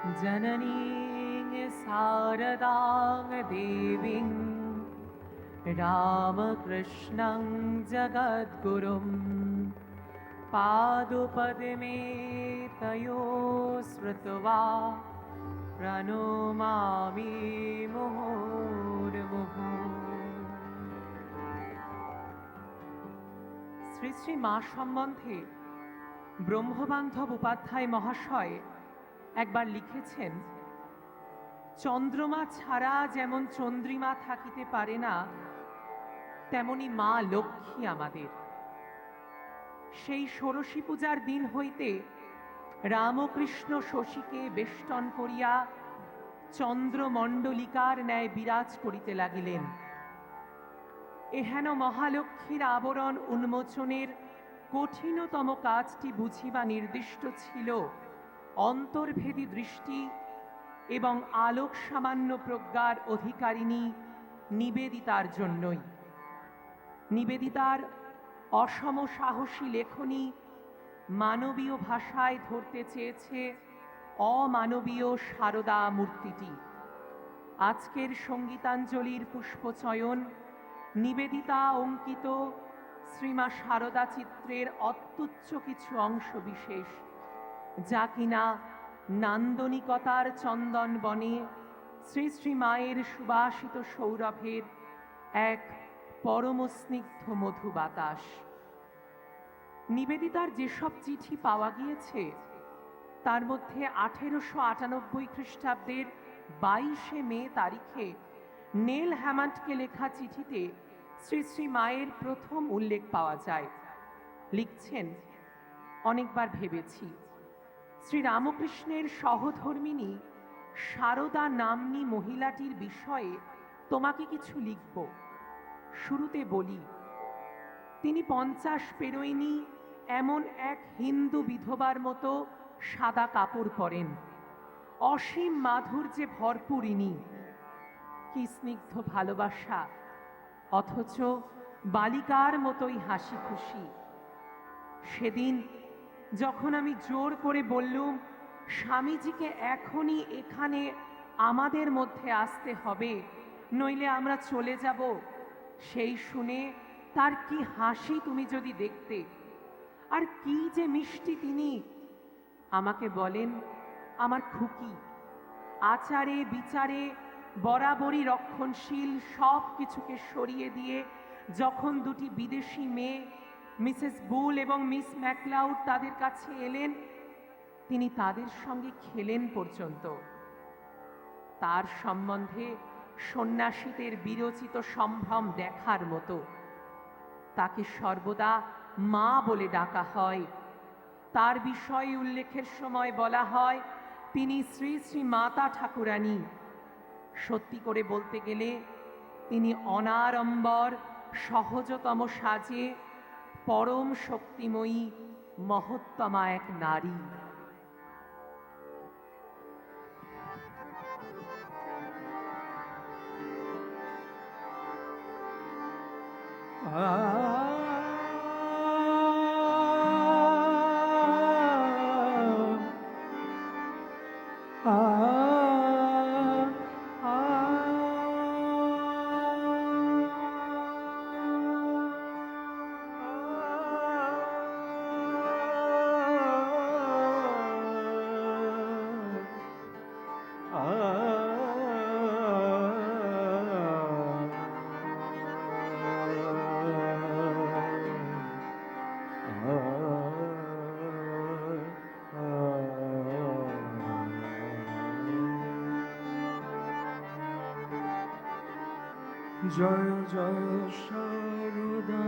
जननीं शारदां देवीं रामकृष्णं जगद्गुरुं पादुपद्मे तयोः श्रुत्वा प्रणमामि मुहुर्मुहुः। শ্রী শ্রী মা সম্বন্ধে ব্রহ্মবান্ধব উপাধ্যায় মহাশয় একবার লিখেছেন, চন্দ্রমা ছাড়া যেমন চন্দ্রিমা থাকিতে পারে না, তেমনি মা লক্ষ্মী আমাদের। সেই ষোড়শী পূজার দিন হইতে রামকৃষ্ণ শশীকে বেষ্টন করিয়া চন্দ্রমণ্ডলিকার ন্যায় বিরাজ করিতে লাগিলেন। এহেন মহালক্ষ্মীর আবরণ উন্মোচনের কঠিনতম কাজটি বুঝিবা নির্দিষ্ট ছিল অন্তর্ভেদী দৃষ্টি এবং আলোক সামান্য প্রজ্ঞার অধিকারিণী নিবেদিতার জন্যই। নিবেদিতার অসম সাহসী লেখনী মানবীয় ভাষায় ধরতে চেয়েছে অমানবীয় সারদা মূর্তিটি। আজকের সঙ্গীতাঞ্জলির পুষ্পচয়ন নিবেদিতা অঙ্কিত শ্রীমা সারদা চিত্রের অত্যুচ্চ কিছু অংশ বিশেষ, যা কিনা নান্দনিকতার চন্দন বনে শ্রী শ্রী মায়ের সুবাসিত সৌরভের এক পরম স্নিগ্ধ মধু বাতাস। নিবেদিতার যেসব চিঠি পাওয়া গিয়েছে তার মধ্যে 1898 খ্রিস্টাব্দের 22শে মে তারিখে নেল হ্যামান্ডকে লেখা চিঠিতে শ্রী শ্রী মায়ের প্রথম উল্লেখ পাওয়া যায়। লিখছেন, অনেকবার ভেবেছি শ্রী রামকৃষ্ণের সহধর্মিণী সারদা নাম্নী মহিলাটির বিষয়ে তোমাকে কিছু লিখব। শুরুতে বলি, তিনি 50 পেরোয়নি এমন এক হিন্দু বিধবার মতো সাদা কাপড় পরেন। অসীম মাধুর্যে ভরপুর ইনি। কি স্নিগ্ধ ভালোবাসা, অথচ বালিকার মতোই হাসি খুশি। সেদিন যখন আমি জোর করে বললুম স্বামীজিকে এখনই এখানে আমাদের মধ্যে আসতে হবে, নইলে আমরা চলে যাব, সেই শুনে তার কি হাসি তুমি যদি দেখতে। আর কি যে মিষ্টি তিনি। আমাকে বলেন, আমার খুকি আচারে বিচারে বরাবরই রক্ষণশীল, সব কিছুকে সরিয়ে দিয়ে যখন দুটি বিদেশি মেয়ে মিসেস বুল এবং মিস ম্যাকলাউড তাদের কাছে এলেন, তিনি তাদের সঙ্গে খেলেন পর্যন্ত। তার সম্বন্ধে সন্ন্যাসীদের বিরচিত সম্ভ্রম দেখার মতো। তাকে সর্বদা মা বলে ডাকা হয়। তার বিষয়ে উল্লেখের সময় বলা হয় তিনি শ্রী শ্রী মাতা ঠাকুরানী। সত্যি করে বলতে গেলে তিনি অনাড়ম্বর সহজতম সাজে পরম শক্তিময়ী মহত্তমা এক নারী। জয় জয় সারদা,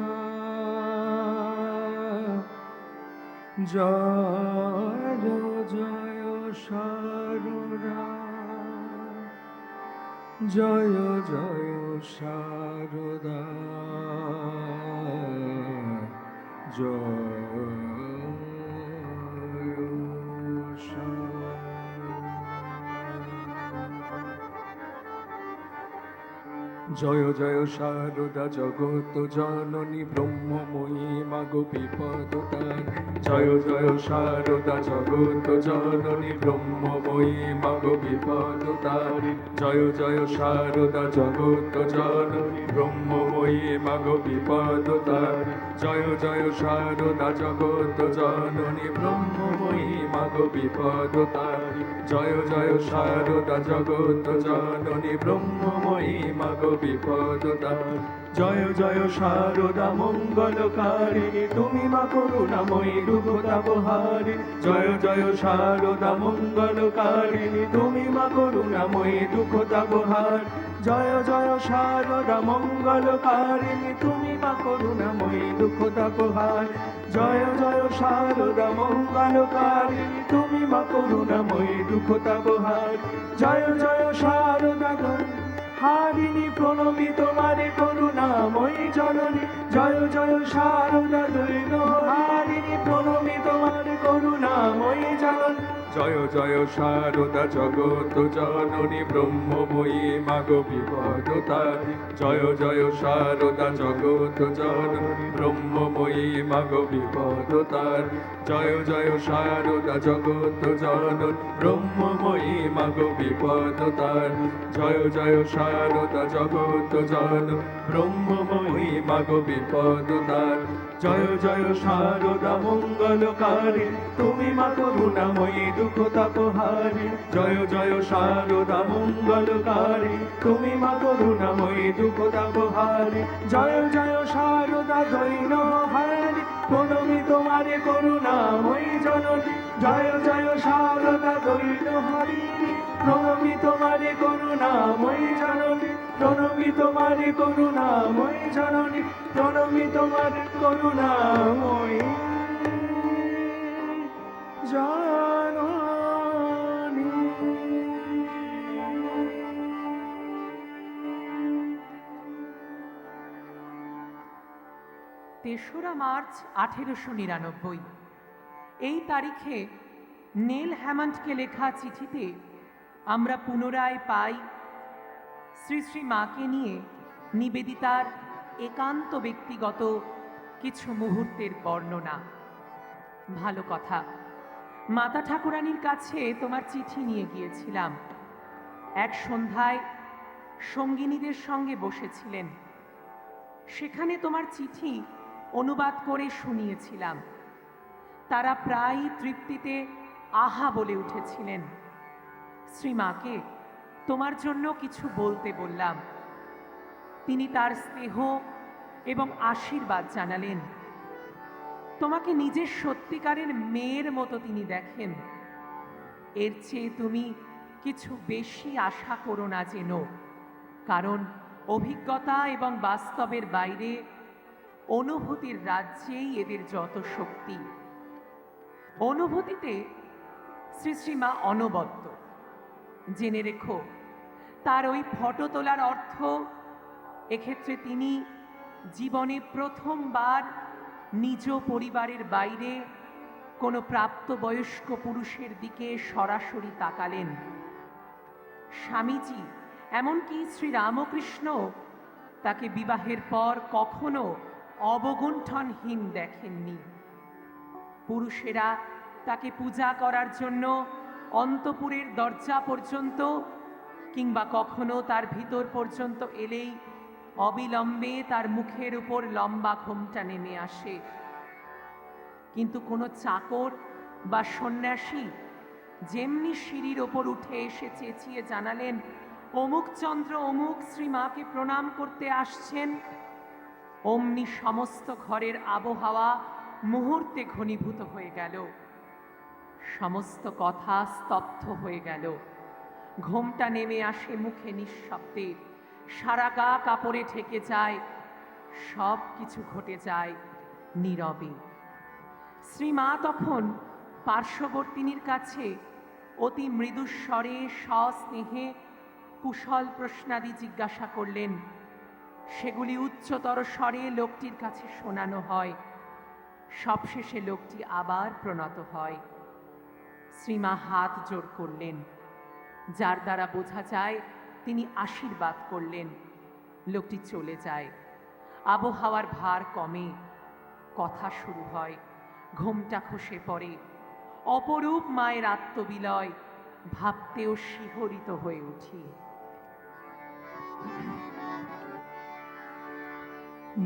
জয় জয় সারদা, জয় জয় সারদা, জয় জয় জয় শারদা জগত জননী ব্রহ্মময়ী মাগো বিপদতার। জয় জয় শারদা জগত জননী ব্রহ্মময়ী মাগো বিপদতার। জয় জয় শারদা জগত জননী ব্রহ্মময়ী মাগো বিপদতার। জয় জয় শারদা জগত জননী ব্রহ্মময়ী মাগো বিপদতার। জয় জয় শারদা জগত জননী ব্রহ্মময়ী মাগো বিপদতার। জয় জয় শারদা মঙ্গলকারিণী তুমি মা করুণাময়ী দুঃখ তাপহারি। জয় জয় শারদা মঙ্গলকারিণী তুমি মা করুণাময়ী দুঃখ তাপহার। জয় জয় শারদা মঙ্গলকারিণী তুমি মা করুণাময়ী দুঃখ তাপহার। জয় জয় শারদা মঙ্গলকারিণী তুমি মা করুণাময়ী দুঃখ তাপহার। জয় জয় শারদা হারিণী প্রণমী তোমারে করুণাময়ী জননী। জয় জয় শারদা দৈন হারিণী প্রণমী তোমারে করুণাময়ী জননী। জয় জয় শারদা জগত জননী ব্রহ্মময়ী মাগো বিপদতারি। জয় জয় শারদা জগত জননী ব্রহ্মময়ী মাগো বিপদতারি। জয় জয় শারদা জগত জননী ব্রহ্মময়ী মাগো বিপদতারি। জয় জয় শারদা জগত জননী ব্রহ্মময়ী মাগো বিপদতারি। জয় জয় শারদা মঙ্গলকারী তুমি মা করুণাময়ী দুঃখ তাপহারি। জয় জয় শারদা মঙ্গলকারী তুমি মা করুণাময়ী দুঃখ তাপহারি। জয় জয় শারদা দৈন হারি প্রণমী তোমারে করুণাময়ী জননী। জয় জয় শারদা দৈন হারি প্রণমী তোমারে করুণাময়ী জননী। প্রণমী তোমারে করুণাময়ী জননী। প্রণমী তোমারে করুণাময়ী জননী। তেসরা মার্চ 1899 এই তারিখে নেল হ্যামন্ডকে লেখা চিঠিতে আমরা পুনরায় পাই শ্রী শ্রী মাকে নিয়ে নিবেদিতার একান্ত ব্যক্তিগত কিছু মুহূর্তের বর্ণনা। ভালো কথা, মাতা ঠাকুরানীর কাছে তোমার চিঠি নিয়ে গিয়েছিলাম। এক সন্ধ্যায় সঙ্গিনীদের সঙ্গে বসেছিলেন, সেখানে তোমার চিঠি অনুবাদ করে শুনিয়েছিলাম। তারা প্রায় তৃপ্তিতে আহা বলে উঠেছিলেন। শ্রীমাকে তোমার জন্য কিছু বলতে বললাম। তিনি তার স্নেহ এবং আশীর্বাদ জানালেন। তোমাকে নিজের সত্যিকারের মেয়ের মতো তিনি দেখেন। এর চেয়ে তুমি কিছু বেশি আশা করো না যেন, কারণ অভিজ্ঞতা এবং বাস্তবের বাইরে অনুভূতির রাজ্যেই এদের যত শক্তি। অনুভূতিতে শ্রী শ্রীমা অনবদ্য। জেনে রেখো, তার ওই ফটো তোলার অর্থ এক্ষেত্রে তিনি জীবনে প্রথমবার নিজ পরিবারের বাইরে কোনো প্রাপ্তবয়স্ক পুরুষের দিকে সরাসরি তাকালেন। স্বামীজি, এমনকি শ্রীরামকৃষ্ণ তাকে বিবাহের পর কখনো অবগুণ্ঠনহীন দেখেননি। পুরুষেরা তাকে পূজা করার জন্য অন্তপুরের দরজা পর্যন্ত কিংবা কখনো তার ভিতর পর্যন্ত এলেই অবিলম্বে তার মুখের উপর লম্বা ঘোমটা নেমে আসে। কিন্তু কোনো চাকর বা সন্ন্যাসী যেমনি সিঁড়ির ওপর উঠে এসে চেঁচিয়ে জানালেন, অমুক চন্দ্র অমুক শ্রীমাকে প্রণাম করতে আসছেন, অমনি সমস্ত ঘরের আবহাওয়া মুহূর্তে ঘনীভূত হয়ে গেল। সমস্ত কথা স্তব্ধ হয়ে গেল। ঘোমটা নেমে আসে মুখে নিঃশব্দে, সারা গা কাপড়ে ঢেকে যায়, সব কিছু ঘটে যায় নীরবে। শ্রীমা তখন পার্শ্ববর্তিনীর কাছে অতি মৃদুস্বরে সস্নেহে কুশল প্রশ্নাদি জিজ্ঞাসা করলেন। সেগুলি উচ্চতর স্বরে লোকটির কাছে শোনানো হয়। সবশেষে লোকটি আবার প্রণত হয়। শ্রীমা হাত জোড় করলেন, যার দ্বারা বোঝা যায় তিনি আশীর্বাদ করলেন। লোকটি চলে যায়। আবহাওয়ার ভার কমে, কথা শুরু হয়, ঘোমটা খসে পড়ে। অপরূপ মায়ের আত্মবিলয় ভাবতেও শিহরিত হয়ে উঠি।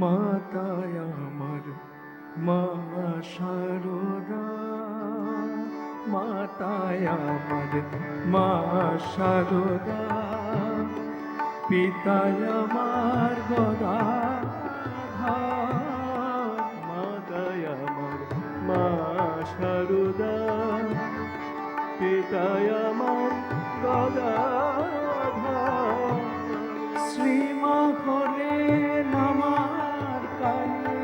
মাতায় আমার মা শারদা, মাতায় আমার মা শারদা, পিতায় আমার গদাধর। মাতায় আমার মা শারদা, পিতায় আমার গদাধর। শ্রীমা হলেন আমার কালী,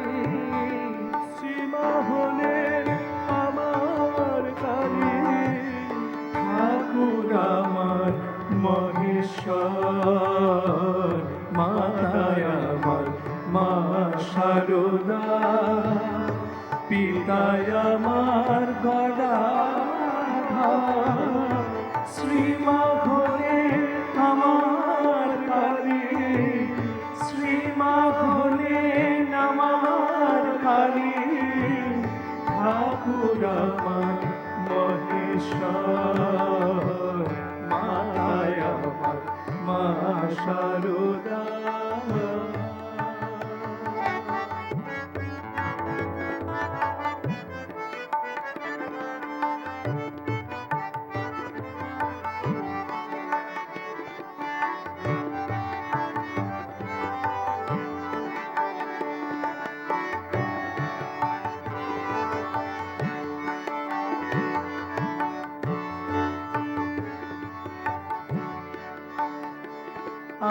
শ্রীমা হলেন আমার কালী, ঠাকুর আমার মহেশ্বর। মাতায় আমার মা শারদা, পিতায় আমার গদাধর। শ্রীমা হলেন আমার কালী, শ্রীমা হলেন আমার কালী, ঠাকুর আমার মহেশ্বর। মাতায় আমার মা শারদা।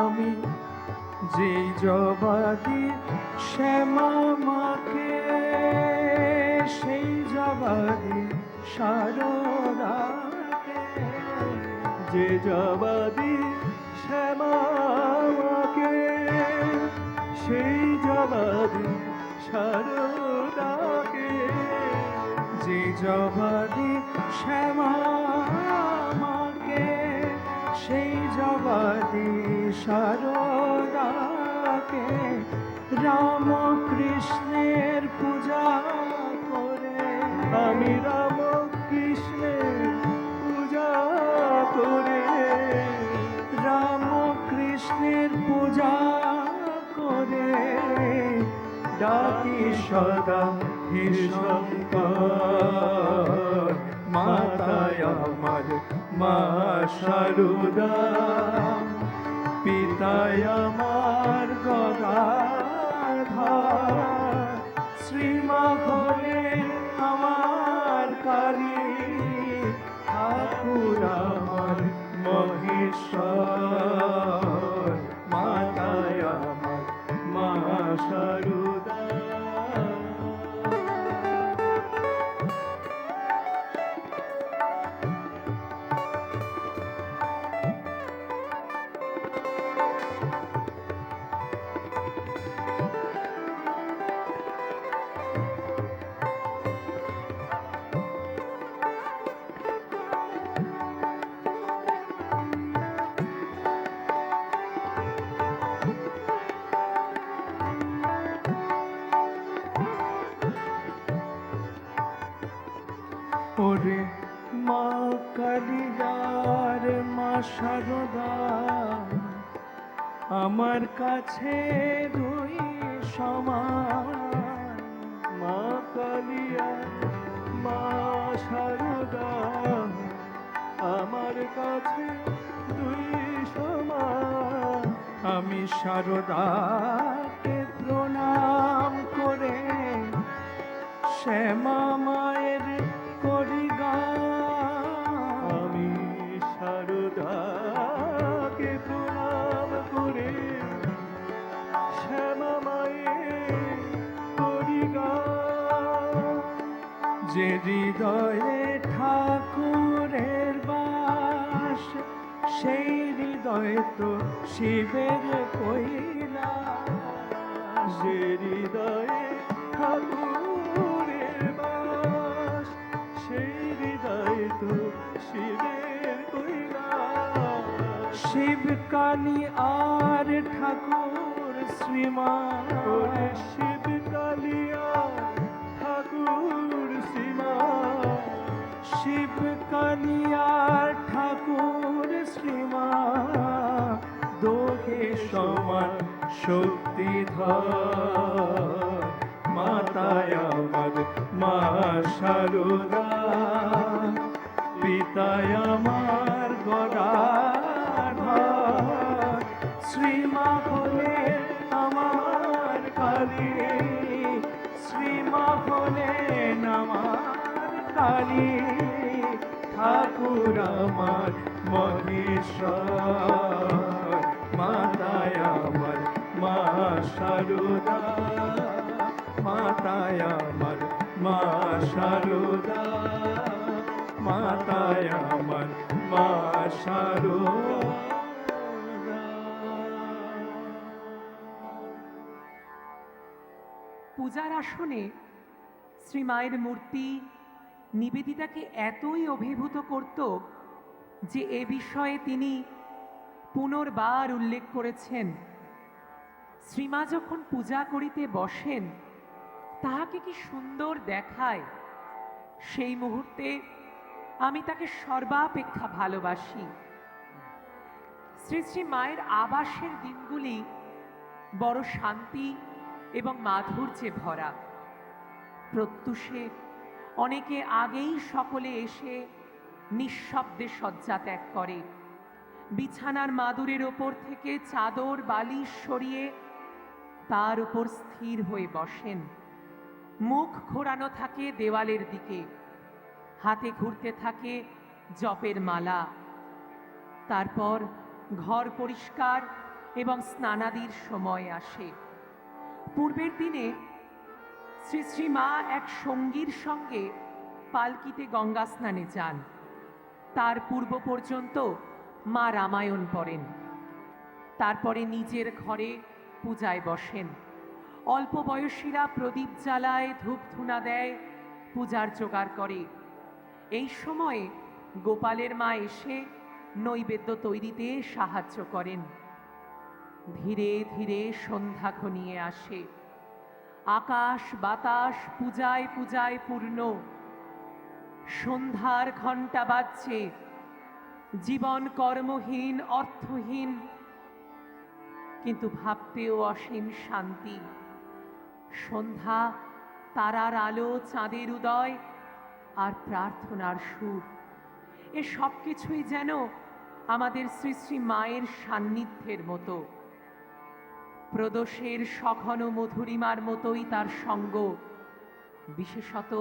আমি যেই জবাদি শ্যামা মাকে, সেই জবাদি শারদাকে। যে জবাদি শ্যামা মাকে, সেই জবাদি শারদাকে। যে জবাদি শ্যামা মাকে, সেই জবাদি শারদাকে। রাম কৃষ্ণের পূজা করে, আমি রাম কৃষ্ণের পূজা করে। রাম কৃষ্ণের পূজা করে, ডাকি সদা হে শঙ্কর। মাতায় আমার মা শারদা, পিতায় আমার গদাধর। শ্রীমা হলেন আমার কালী, ঠাকুর আমার মহেশ্বর। মাতায় আমার মা শারদা। ওরে মা কালিয়ার মা শারদা, আমার কাছে দুই সমান। মা কালিয়া মা শারদা, আমার কাছে দুই সমান। আমি শারদাকে প্রণাম করে শ্যামা মায়ের করি গান। আমি শারদাকে প্রণাম করে শ্যামা মায়ের করি গান। যে হৃদয়ে ঠাকুরের বাস, সেই হৃদয়ে তো শিবের কৈলাস। যে হৃদয়ে ঠাকুরের বাস, সেই হৃদয়ে তো শিবের কৈলাস। শিব কালী আর ঠাকুর শ্রীমা ওরে শিব কালিয়া ঠাকুর শ্রীমা শিব কালিয়ার ঠাকুর শ্রীমা দোহে সমান শক্তিধর মাতায় আমার মা সারদা পিতায় আমার গদাধর শ্রীমা হলে আমার কালী শ্রীমা হলেন আমার কালী ঠাকুর আমার মহেশ্বর মাতায় আমার মা সারদা মাতায় আমার মা সারদা মাতায় আমার মা সারদা। পূজার আসনে শ্রীমায়ের মূর্তি নিবেদিতাকে এতই অভিভূত করত যে এ বিষয়ে তিনি পুনর্বার উল্লেখ করেছেন, শ্রীমা যখন পূজা করিতে বসেন তাহাকে কি সুন্দর দেখায়, সেই মুহূর্তে আমি তাকে সর্বাপেক্ষা ভালোবাসি। শ্রী শ্রী মায়ের আবাসের দিনগুলি বড় শান্তি এবং মাধুর্যে ভরা। প্রত্যুষে অনেকে আগেই সকলে এসে নিঃশব্দে শয্যা ত্যাগ করে, বিছানার মাদুরের ওপর থেকে চাদর বালিশ সরিয়ে তার উপর স্থির হয়ে বসেন। মুখ ঘোরানো থাকে দেওয়ালের দিকে, হাতে ঘুরতে থাকে জপের মালা। তারপর ঘর পরিষ্কার এবং স্নানাদির সময় আসে। পূর্বের দিনে শ্রী শ্রী মা এক সঙ্গীর সঙ্গে পালকিতে গঙ্গা স্নানে যান। তার পূর্ব পর্যন্ত মা রামায়ণ পড়েন, তারপরে নিজের ঘরে পূজায় বসেন। অল্প বয়সীরা প্রদীপ জ্বালায়, ধূপ ধুনা দেয়, পূজার জোগাড় করে। এই সময়ে গোপালের মা এসে নৈবেদ্য তৈরিতে সাহায্য করেন। ধীরে ধীরে সন্ধ্যা ঘনিয়ে আসে। আকাশ বাতাস পূজায় পূজায় পূর্ণ। সন্ধ্যার ঘণ্টা বাজছে। জীবন কর্মহীন, অর্থহীন, কিন্তু ভাবতেও অসীম শান্তি। সন্ধ্যা, তারার আলো, চাঁদের উদয় আর প্রার্থনার সুর, এ সব কিছুই যেন আমাদের শ্রী শ্রী মায়ের সান্নিধ্যের মতো। প্রদোষের সঘন মধুরিমার মতোই তার সঙ্গ, বিশেষত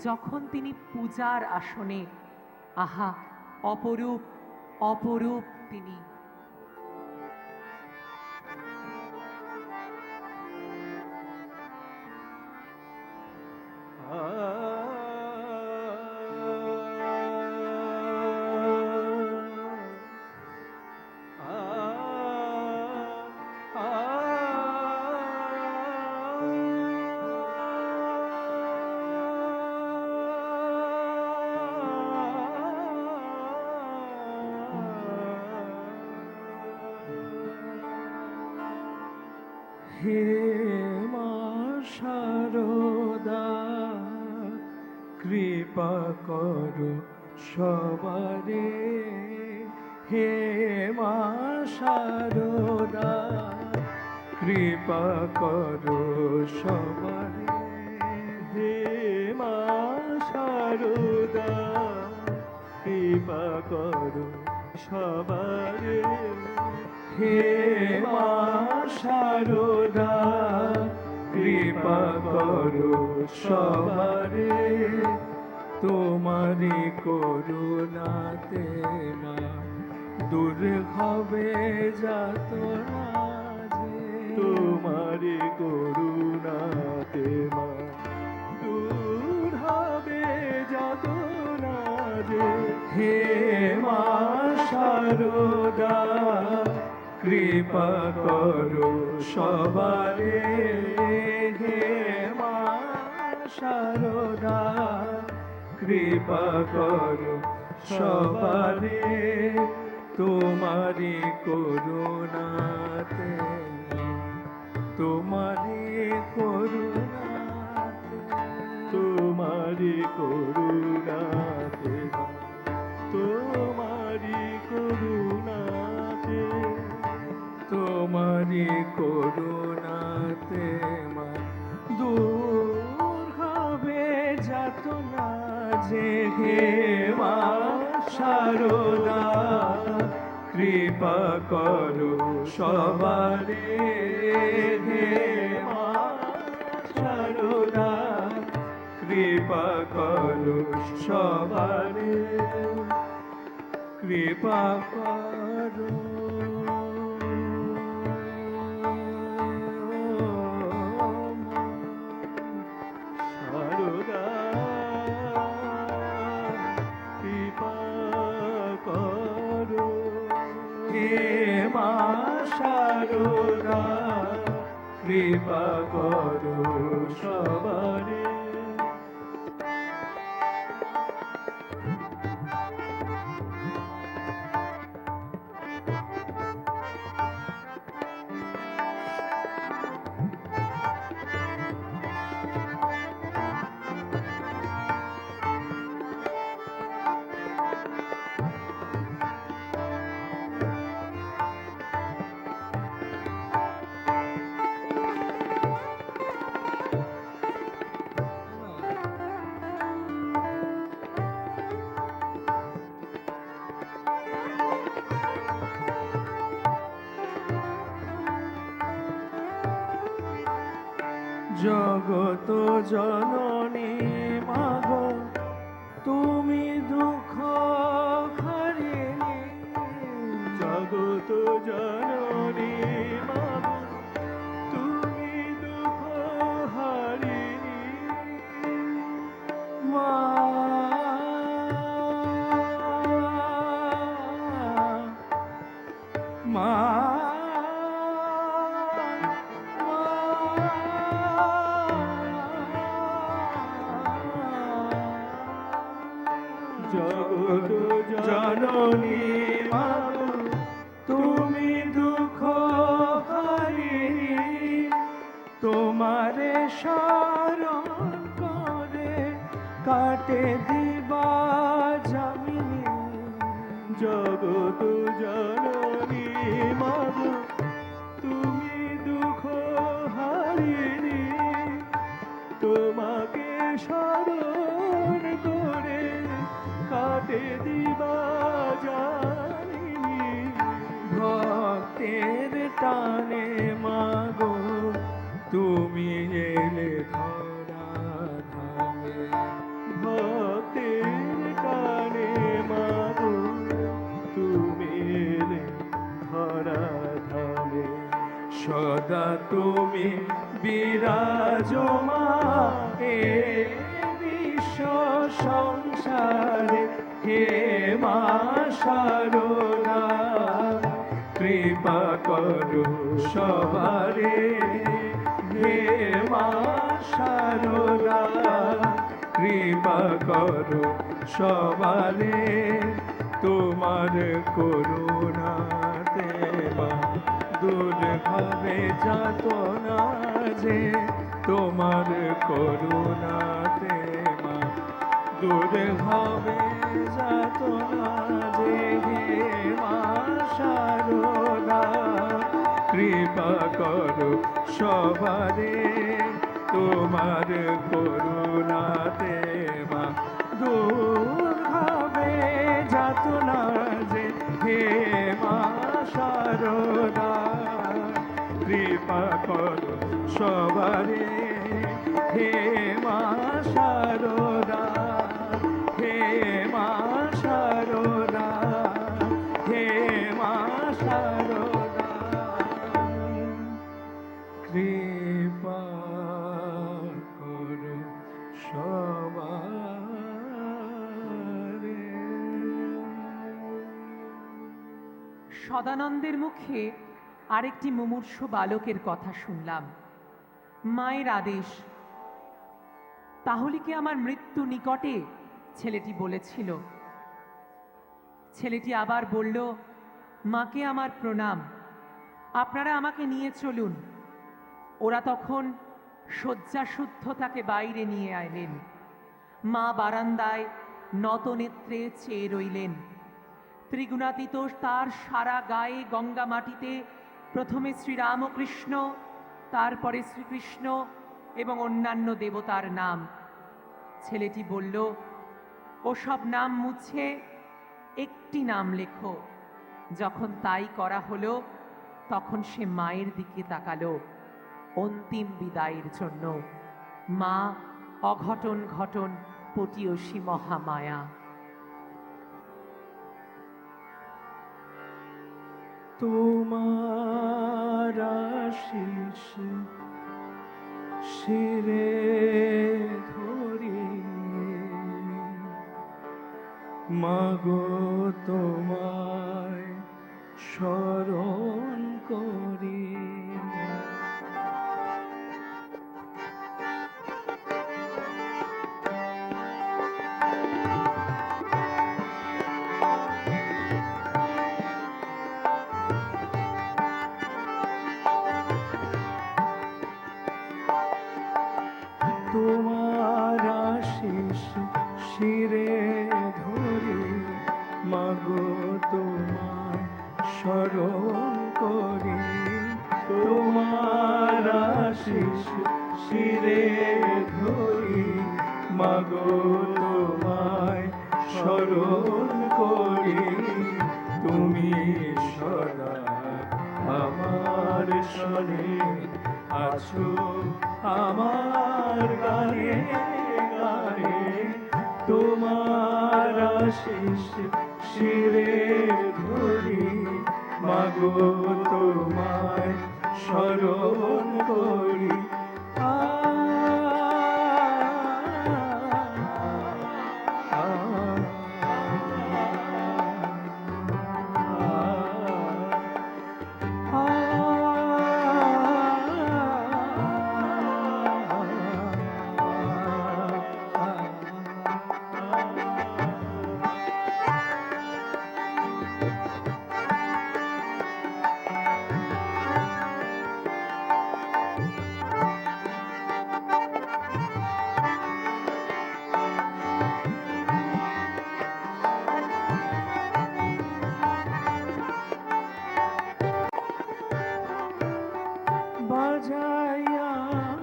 যখন তিনি পূজার আসনে। আহা, অপরূপ অপরূপ তিনি। হে মা সারদা, কৃপা করো সবারে। হে মা সারদা, কৃপা করো সবারে। হে মা সারদা, কৃপা করো সবারে। হে মা সারদা, কৃপা করো সবারে। তোমারি করুণাতে মা দূর হবে যাতনা যে। তোমারি করুণাতে মা দূর হবে যাতনা যে। হে মা সারদা, কৃপা করো সবারে। হে মা সারদা, কৃপা করো সবারে। তোমারি করুণাতে তোমারি করুণাতে, তোমারি করুণাতে, তোমারি করুণাতে, তোমারি করুণাতে মা দূর হবে যাতনা যে, হে মা শারদা কৃপা করো সবারে, হে মা শারদা কৃপা করো সবারে, কৃপা করো। শারদা কৃপা করো, হে মা শারদা কৃপা করো সবারে। জগত জননী মাগো তুমি দুঃখ হারিণী, জগত জননী মাগো তুমি দুঃখ হারিণী, মা মা জগত জননী মাগো তুমি দুঃখ হারিণী, তোমারে শরণ করে কাটে দিবা যামিনী, জগত জননী মাগো তুমি দুঃখ হারিণী, তোমাকে শরণ করে কাটে দিবা জানিনি, ভক্তের টানে মাগো তুমি এলে ধরা ধামে, ভক্তের টানে মাগো তুমি এলে ধরা ধামে, সদা তুমি বিরাজমান এ বিশ্ব সংসারে, হে মা শারদা কৃপা করো সবারে, হে মা শারদা কৃপা করো সবারে, তোমার করুণাতে মা দূর হবে যাতনা যে, তোমার করুণাতে মা দূর হবে যাতনা যে, হে মা শারদা কৃপা করো সবারে, তোমার করুণাতে মা দূর হবে যাতনা যে, হে মা শারদা কৃপা করো সবারে, হে মা শারদা, হে মা শারদা, হে মা শারদা কৃপা করো সবারে। সদানন্দের মুখে আরেকটি মুমূর্ষু বালকের কথা শুনলাম। মায়ের আদেশ, তাহলে কি আমার মৃত্যু নিকটে? ছেলেটি বলেছিল। ছেলেটি আবার বলল, মাকে আমার প্রণাম, আপনারা আমাকে নিয়ে চলুন। ওরা তখন শয্যাশুদ্ধ তাকে বাইরে নিয়ে আইলেন। মা বারান্দায় নত নেত্রে চেয়ে রইলেন। ত্রিগুণাতীত তার সারা গায়ে গঙ্গা মাটিতে প্রথমে শ্রীরামকৃষ্ণ, তারপরে শ্রীকৃষ্ণ এবং অন্যান্য দেবতার নাম। ছেলেটি বলল, ওসব নাম মুছে একটি নাম লেখো। যখন তাই করা হলো, তখন সে মায়ের দিকে তাকালো অন্তিম বিদায়ের জন্য। মা অঘটন ঘটন পটীয়সী মহামায়া। তোমার আশিস শিরে ধরি, মাগো তোমায় স্মরণ করি। তোমার আশিস শিরে ধরি, মাগো তোমায় স্মরণ করি। তোমার আশিস শিরে ধরি, মাগো তোমায় স্মরণ করি। তুমি সদা আমার শনে আছো, আমার গানে গানে। তোমার আশিস শিরে ধরি, মাগো তোমায় স্মরণ করি। বাজাই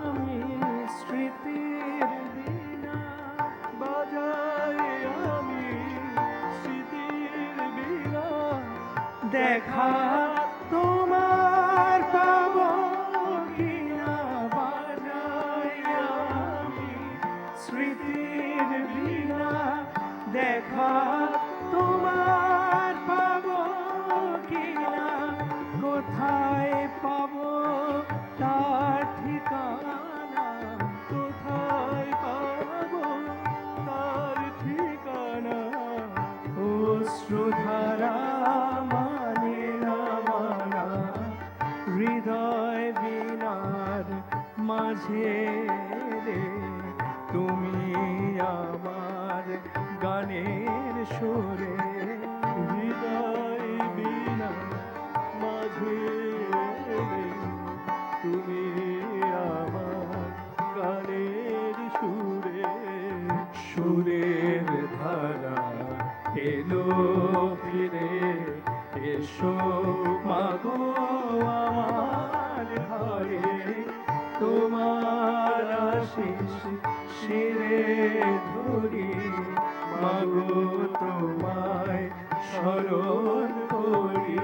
আমি স্মৃতির বীণা, বাজাই আমি স্মৃতির বীণা। দেখা তোমার পাব কিনা, বাজাই আমি স্মৃতির বীণা। দেখা তোমার পাব কিনা, কোথায় পাব তার ঠিকানা, কোথায় পাব তার ঠিকানা। অশ্রুধারা মানে না মানা, হৃদয় বীণার মাঝে রে। তুমি আমার গানের সুরে, হৃদয় বীণা মাঝে রে। তুমি আমার গানের সুরে, সুরের ধারা এলো ফিরে। এসো মাগো আমার ঘরে, তোমার আশিস শিরে ধরি, মাগো তোমায় স্মরণ করি।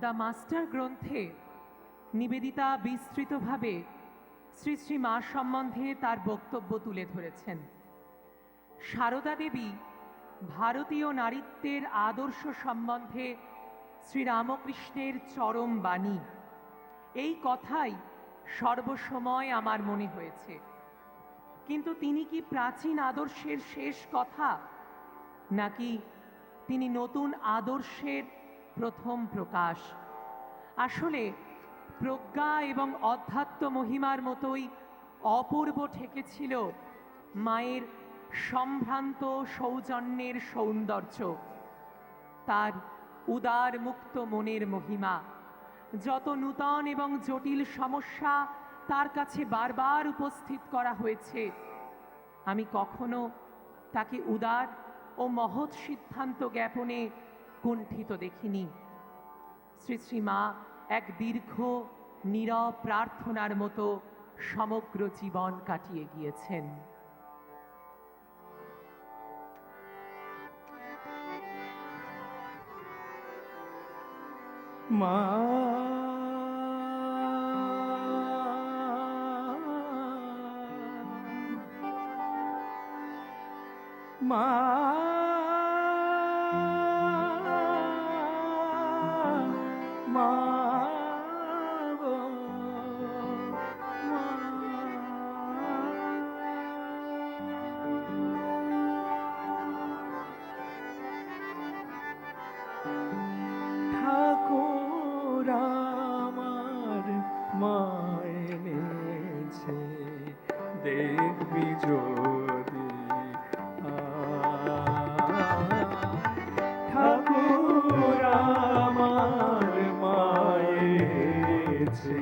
দ্য মাস্টার গ্রন্থে নিবেদিতা বিস্তৃতভাবে শ্রী শ্রী মা সম্বন্ধে তার বক্তব্য তুলে ধরেছেন। সারদা দেবী ভারতীয় নারীত্বের আদর্শ সম্বন্ধে শ্রীরামকৃষ্ণের চরম বাণী। এই কথাই সর্বসময় আমার মনে হয়েছে। কিন্তু তিনি কি প্রাচীন আদর্শের শেষ কথা, নাকি তিনি নতুন আদর্শের প্রথম প্রকাশ? আসলে প্রজ্ঞা এবং অধ্যাত্ম মহিমার মতোই অপূর্ব ঠেকেছিল মায়ের সম্ভ্রান্ত সৌজন্যের সৌন্দর্য, তার উদার মুক্ত মনের মহিমা। যত নূতন এবং জটিল সমস্যা তার কাছে বারবার উপস্থিত করা হয়েছে, আমি কখনো তাকে উদার ও মহৎ সিদ্ধান্ত জ্ঞাপনে কুণ্ঠিত দেখিনি। শ্রী শ্রী মা এক দীর্ঘ নীরব প্রার্থনার মতো সমগ্র জীবন কাটিয়ে গিয়েছেন। মা মা মা গো মা। ঠাকুর আমার মায় এনেছে, দেখবি যদি ঠাকুর আমার মায় এনেছে,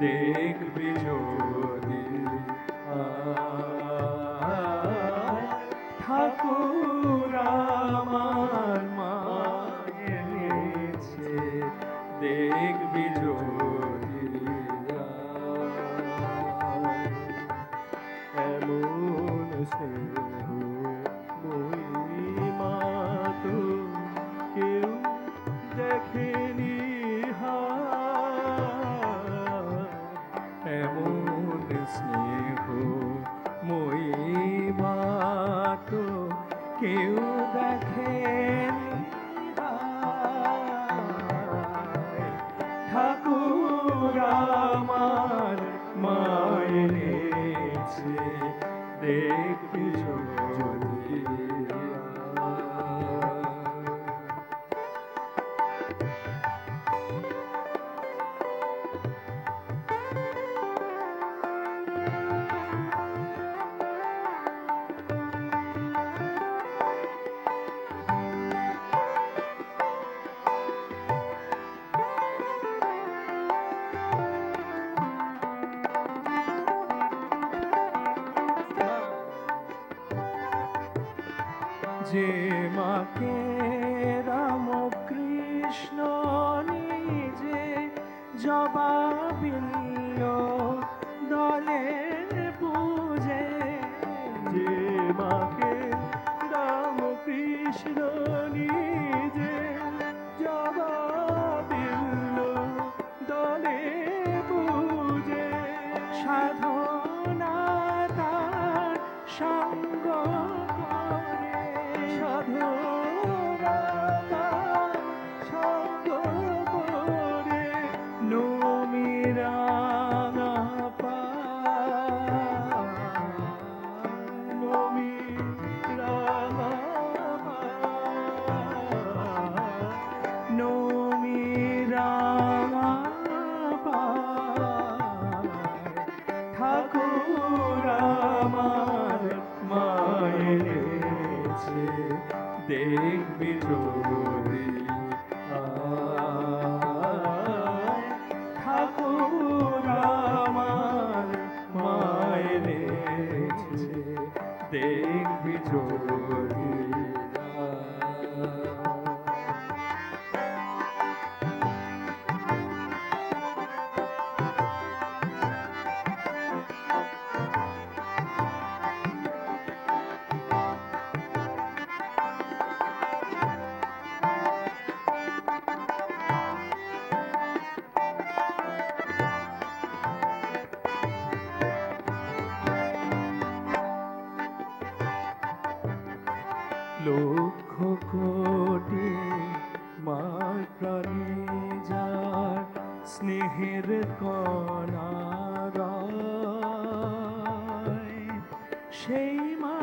দেখবি যদি ঠাকুর আমার মায় এনেছে, দেখবি যদি এমন স্নেহ মহিমা তো কেউ দেখেনি এমন স্নেহ মহিমা তো কেউ দেখেনি। ঠাকুর আমার মায় এনেছে, দেখবি যদি যে মাকে রামকৃষ্ণ নিজে জবাবিল্ল দলের পূজে, যে মাকে রামকৃষ্ণ নিজে জবাবিল্ল দলের পূজে, সাধনা তার সঙ্গ করে, সাধনা তার সঙ্গ করে, নমিরাঙা পায়, নমিরাঙা পায়, নমিরাঙা পায়। ঠাকুর আমার মায় এনেছে, দেখবি যদি ঠাকুর আমার মায় এনেছে, দেখবি যদি লক্ষ কোটি মার প্রাণে যার স্নেহের কণা রয়, সেই মা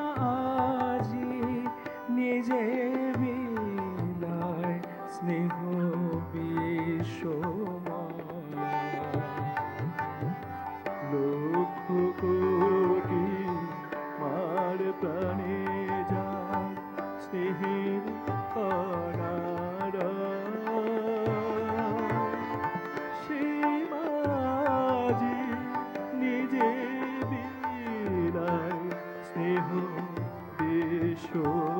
আজি নিজে বিলায় স্নেহ বিষময়। লক্ষ কোটি মার প্রাণে যার স্নেহের কণা রয়, সেই মাঝি নিজে বিলায় স্নেহ বিষময়।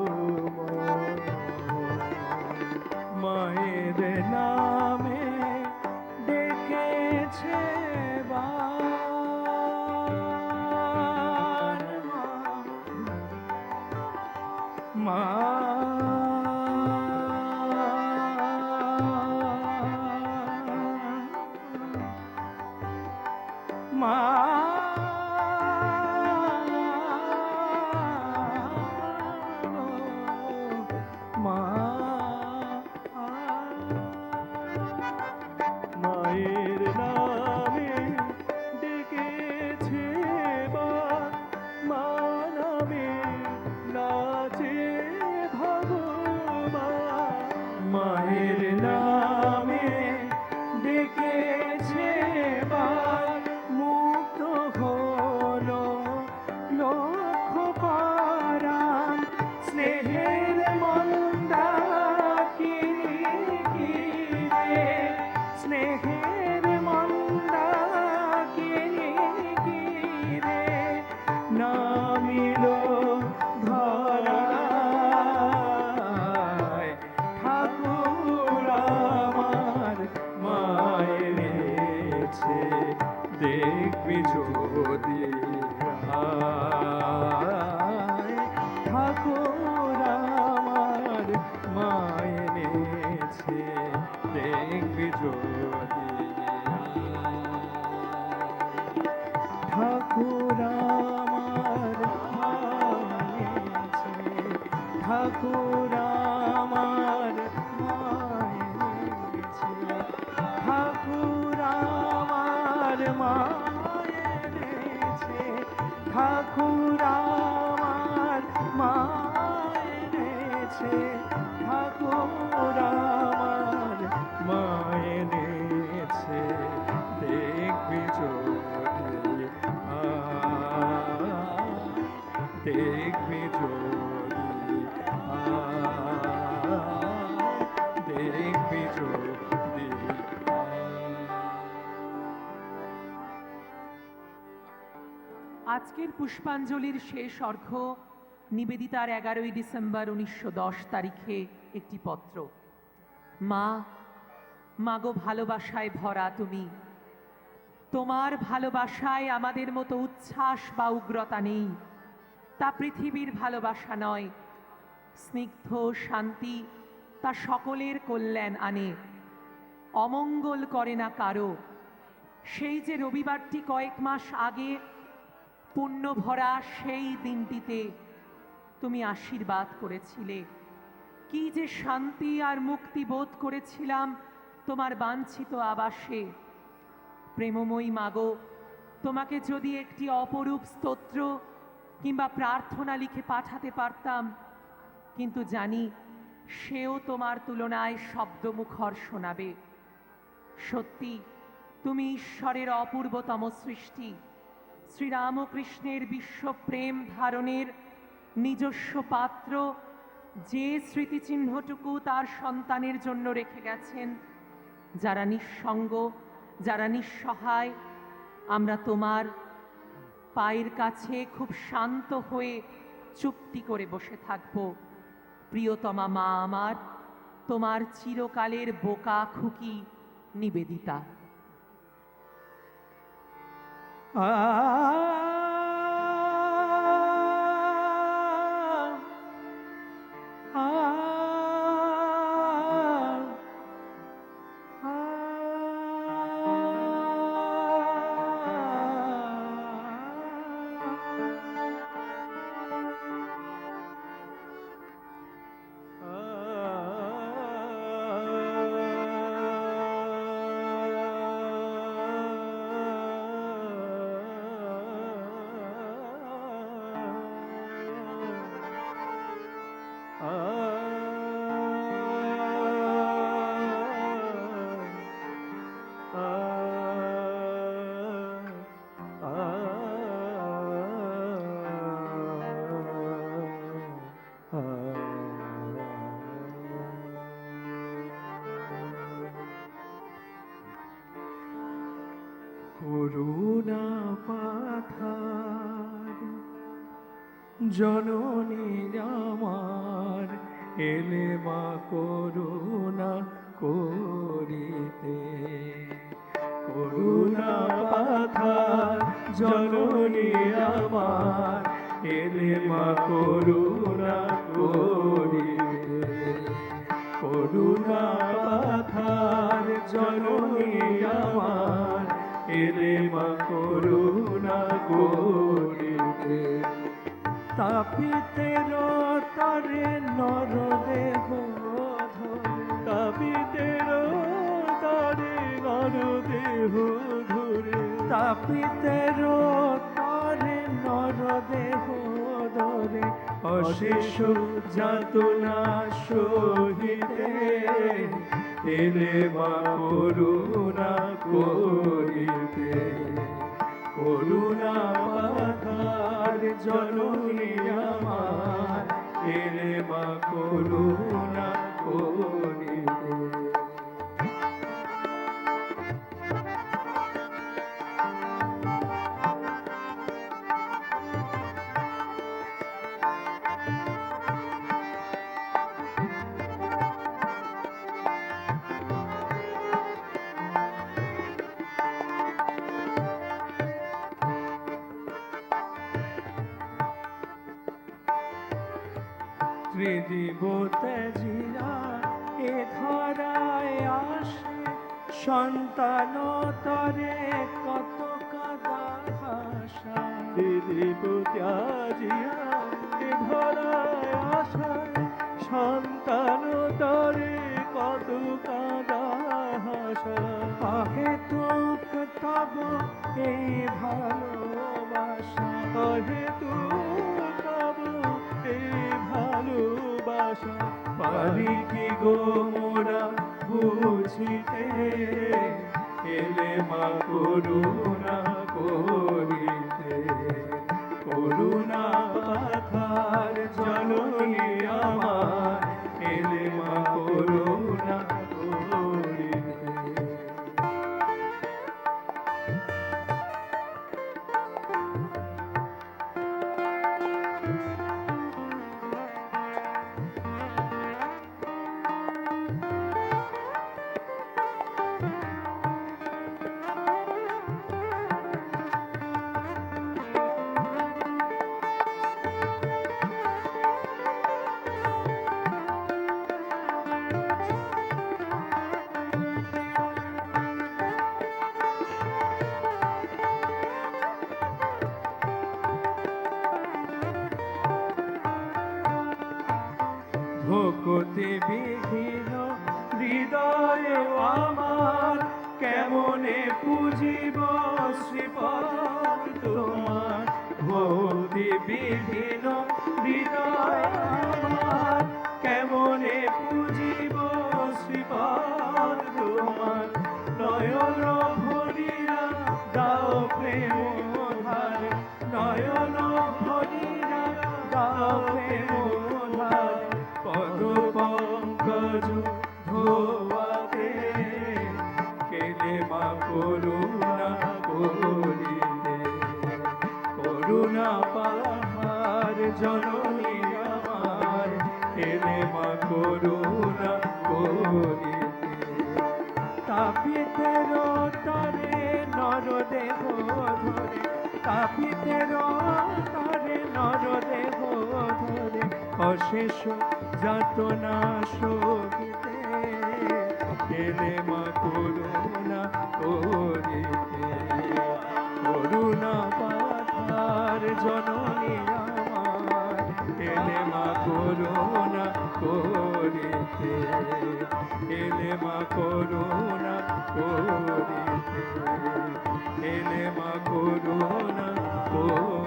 মায়ের নামে ডেকেছে বার মা, মা, মা, মায়ের নামে ডেকেছে বার, মা নামে নাচে ভগবান। মায়ের নামে ডেকেছে বার, মুক্ত হলো লক্ষ পরাণ। স্নেহের মন্দাকিনী গিরে, স্নেহের মন্দাকিনী গিরে নামিল ধরায়। ঠাকুর আমার মায় এনেছে, দেখবি যদি আয়। ঠাকুর আমার মায় এনেছে, দেখবি যদি আয়। ঠাকুর আমার মায় এনেছে, ঠাকুর আমার মায় এনেছে, ঠাকুর আমার মায় এনেছে, ঠাকুর আমার মায় এনেছে, ঠাকুর আমার মায় এনেছে, দেখবি যদি আয়, দেখবি যদি আয়, দেখবি যদি আজকের পুষ্পাঞ্জলির শেষ অর্ঘ্য নিবেদিতার 11ই ডিসেম্বর 1910 তারিখে একটি পত্র। মা, মাগো ভালোবাসায় ভরা তুমি, তোমার ভালোবাসায় আমাদের মতো উচ্ছ্বাস বা উগ্রতা নেই, তা পৃথিবীর ভালোবাসা নয়। স্নিগ্ধ শান্তি তা সকলের কল্যাণ আনে, অমঙ্গল করে না কারো। সেই যে রবিবারটি কয়েক মাস আগে পুণ্য ভরা, সেই দিনটিতে তুমি আশীর্বাদ করেছিলে। কি যে শান্তি আর মুক্তি বোধ করেছিলাম তোমার বাঞ্ছিত আবাসে। প্রেমময়ী মাগো, তোমাকে যদি একটি অপরূপ স্তোত্র কিংবা প্রার্থনা লিখে পাঠাতে পারতাম, কিন্তু জানি সেও তোমার তুলনায় শব্দমুখর শোনাবে। সত্যি তুমি ঈশ্বরের অপূর্বতম সৃষ্টি, শ্রীরামকৃষ্ণের বিশ্বপ্রেম ধারণের নিজস্ব পাত্র। যে স্মৃতিচিহ্নটুকু তার সন্তানের জন্য রেখে গেছেন, যারা নিঃসঙ্গ, যারা নিঃসহায়, আমরা তোমার পায়ের কাছে খুব শান্ত হয়ে চুপটি করে বসে থাকব। প্রিয়তমা মা আমার, তোমার চিরকালের বোকা খুকি নিবেদিতা। জননী আমার এলে মা করুণা করিতে করুণা পাথার জননী আমার এলে মা করুণা করিতে করুণা পাথার জননী আমার এলে মা করুণা করিতে তাপিতের তরে নর দেহ তাপিতের তরে নর দেহ ধরে তাপিতের তরে নর দেহ ধরে অশেষ যাতনা সহিতে এলে মা করুণা করিতে করুণা পাথার জননী আমার এলে মা করুণা করিতে ত্রিদিব তেজিয়া এ ধরায় আসে সন্তান তরে কত কাদা ভাষা ত্রিদিব ত্যাজিয়া এ ধরায় আসে সন্তান তরে কত কাদা ভাষা অহেতুক তব এই ভালোবাসা অহেতুক তব এই ভালোবাসা পারি কি গো মোরা বুঝিতে এলে মা করুণা করিতে করুণা পাথার জননী আমার এলে মা করুণা করিতে ভক্তি বিহীন হৃদয় আমার কেমনে পুজিব শ্রীপদ তোমার ভক্তি বিহীন হৃদয় আমার কেমনে পুজিব শ্রীপদ তোমার নয়ন ভরিয়া দাও প্রেম ধার নয়ন ভরিয়া দাও প্রেম ধার পদ পঙ্কজ ধোয়াতে কেলে মা করুণা করিতে করুণা পাহাড় জননী আমার এলে মা করুণা করিতে তাপিতের তরে নর দেহ ধরে তাপিতের তরে নর দেহ ধরে অশেষ যাতনা সহিতে এলে মা করুণা করিতে করুণা পাথার জননী আমার এলে মা করুণা করিতে এলে মা করুণা করিতে এলে মা করুণা করিতে